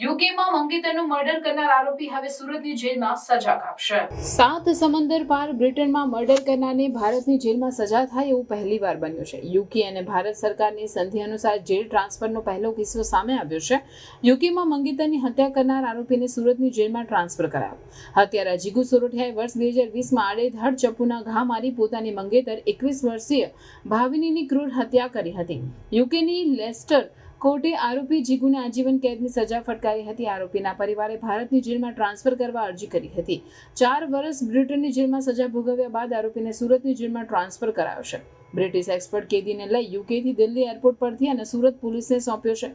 યુકેમાં મંગેતરનું murder કરનાર આરોપી હવે સુરતની જેલમાં સજા કાપશે। 7 સમંદર પાર બ્રિટનમાં મર્ડર કરનારને ભારતની જેલમાં સજા થાય એવું પહેલીવાર બન્યું છે। યુકે અને ભારત સરકારની સંધિ અનુસાર જેલ ટ્રાન્સફરનો પહેલો કિસ્સો સામે આવ્યો છે। યુકેમાં મંગેતરની હત્યા કરનાર આરોપીને સુરતની જેલમાં ટ્રાન્સફર કરાયો। હત્યારા જીગુ સોરઠિયાએ વર્ષ 2020માં આડેધડ ચપ્પુના ઘા મારી પોતાની મંગેતર 21 વર્ષીય ભાવિનીની ક્રૂર હત્યા કરી હતી। યુકેની લેસ્ટર કોર્ટે આરોપી જીગુને આજીવન કેદની સજા ફટકારી હતી। આરોપીના પરિવારે ભારતની જેલમાં ટ્રાન્સફર કરવા અરજી કરી હતી। 4 વર્ષ બ્રિટનની જેલમાં સજા ભોગવ્યા બાદ આરોપીને સુરતની જેલમાં ટ્રાન્સફર કરાયો છે। બ્રિટિશ એક્સપર્ટ કેદીને લઈ યુકેથી દિલ્હી એરપોર્ટ પરથી અને સુરત પોલીસને સોંપ્યો છે।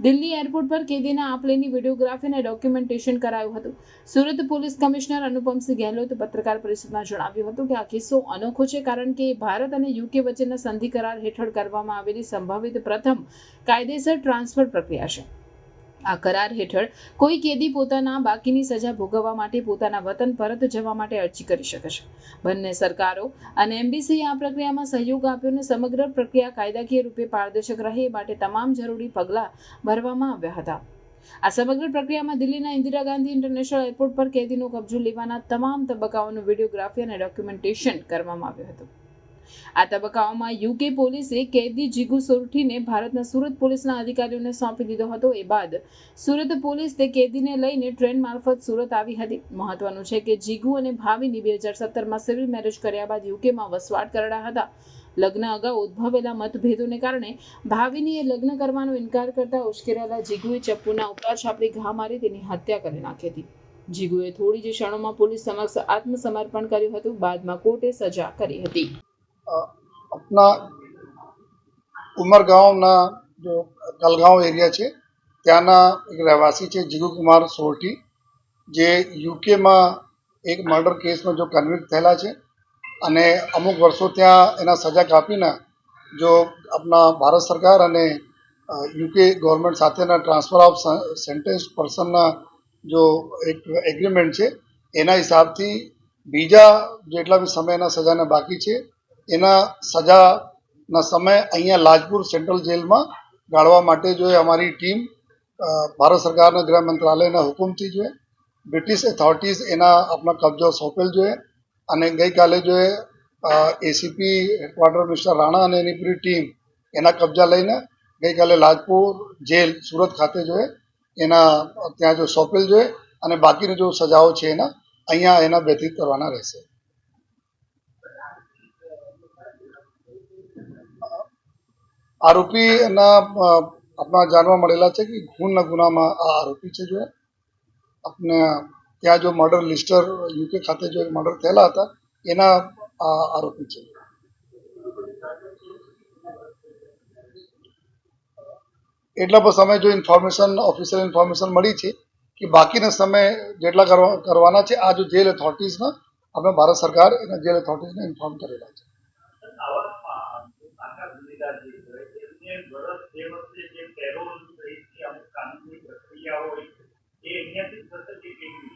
દિલ્હી એરપોર્ટ પર કેદીના આપલેની વિડીયોગ્રાફી અને ડોક્યુમેન્ટેશન કરાયું હતું। સુરત પોલીસ કમિશનર અનુપમસિંહ ગહેલોતે પત્રકાર પરિષદમાં જણાવ્યું હતું કે આ કિસ્સો અનોખો છે, કારણ કે ભારત અને યુકે વચ્ચેના સંધિ કરાર હેઠળ કરવામાં આવેલી સંભવિત પ્રથમ કાયદેસર ટ્રાન્સફર પ્રક્રિયા છે। આ કરાર હેઠળ કોઈ કેદી પોતાના બાકીની સજા ભોગવવા માટે પોતાના વતન પરત જવા માટે અરજી કરી શકે છે। બંને સરકારો અને એમ્બેસીએ આ પ્રક્રિયામાં સહયોગ આપ્યો અને સમગ્ર પ્રક્રિયા કાયદાકીય રૂપે પારદર્શક રહે એ માટે તમામ જરૂરી પગલાં ભરવામાં આવ્યા હતા। આ સમગ્ર પ્રક્રિયામાં દિલ્હીના ઇન્દિરા ગાંધી ઇન્ટરનેશનલ એરપોર્ટ પર કેદીનો કબજો લેવાના તમામ તબક્કાઓનું વિડીયોગ્રાફી અને ડોક્યુમેન્ટેશન કરવામાં આવ્યું હતું। આ તબક્કાઓમાં યુકે પોલીસે કેદી જીગુ સોરઠીને ભારતના સુરત પોલીસના અધિકારીઓને સોંપી દીધો હતો। એ બાદ સુરત પોલીસ તે કેદીને લઈને ટ્રેન મારફત સુરત આવી હતી। મહત્વનું છે કે જીગુ અને ભાવિની 2017માં સિવિલ મેરેજ કર્યા બાદ યુકેમાં વસવાટ કરતા હતા। લગ્ન અગાઉ ઉદ્ભવેલા મતભેદોને કારણે ભાવિનીએ લગ્ન કરવાનો ઇનકાર કરતા ઉશ્કેરાયેલા જીગુએ ચપ્પુના ઉપલા છાપરી ઘા મારી તેની હત્યા કરી નાખી હતી। જીગુએ થોડી જ ક્ષણોમાં પોલીસ સમક્ષ આત્મસમર્પણ કર્યું હતું। બાદમાં કોર્ટે સજા કરી હતી। अपना उमरगांवना जो कलगांव एरिया है त्याना एक रहवासी है जीगू कुमार सोरठी जे यूके में एक मर्डर केस में जो कन्विक्ट थयेला है अने अमुक वर्षों त्या एना सजा कापीने जो अपना भारत सरकार अने यूके गवर्नमेंट साथेना ट्रांसफर ऑफ सेंटेन्स पर्सनना जो एक एग्रीमेंट है एना हिसाबथी बीजा जेटला बी समयना सजाने बाकी है एना सजाना समय अहींया लाजपुर सेंट्रल जेल में गाड़वा माटे जो है हमारी टीम भारत सरकार गृह मंत्रालय हुकुम थी जो है ब्रिटिश अथॉरिटीज एना अपना कब्जो सौंपेल जो है अने गई काले जो है एसीपी हेडक्वार्टर मिस्टर राणा अने एनी पूरी टीम एना कब्जा लईने गई काले लाजपुर जेल सूरत खाते जो है एना त्यां जो सौंपेल जो है अने बाकीनी जो सजाओ छे एना अहींया एना व्यतीत करवाना रहेशे। आरोपी अपना जानवा मळेला है कि खून गुना में आरोपी है जो है अपने त्या जो मर्डर लिस्टर यूके खाते जो मर्डर थयेला था एना आरोपी है। एटला समय जो इन्फॉर्मेशन ऑफिशियल इन्फॉर्मेशन मળી છે कि बाकीना समय जेटला करवाना है आ जो जेल अथॉरिटीज ने अपने भारत सरकार एना जेल अथॉरिटीज ने इन्फॉर्म करेला है।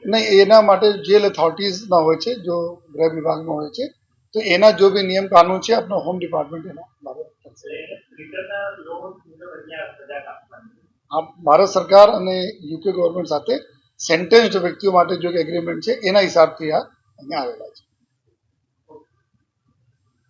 नहीं एना माटे जेल अथॉरिटीज ना होय छे जो गृह विभाग में होय छे तो एना जो भी नियम कानून छे अपना होम डिपार्टमेंट एना भारत सरकार अने यूके गवर्नमेंट साथे सेंटेन्स्ड व्यक्तिओ माटे जो एग्रीमेंट छे एना हिसाबथी आ अहींया आवेला छे।